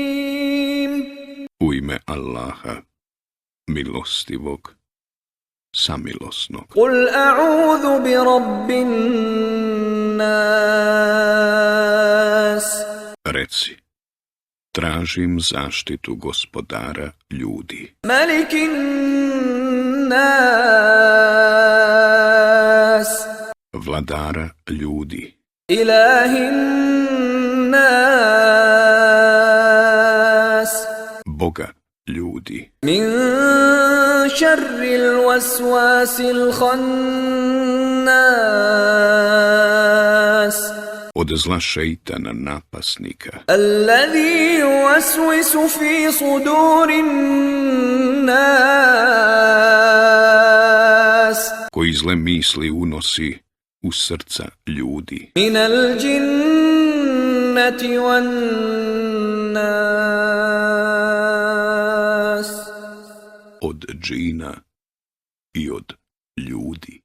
Bismillahirrahmanirrahim. U ime Allaha, milostivog, samilosnog. Qul a'udhu bi rabbin nas. Reci, tražim zaštitu gospodara ljudi, Malikin nas. vladara ljudi, Ilahin nas. Boga ljudi, Min šarril waswasil khannas. od zla šeitana napasnika, Alladhi yuwaswisu fi sudurin nas. koji zle misli unosi u srca ljudi, Minal jinnati wan nas. od džina i od ljudi.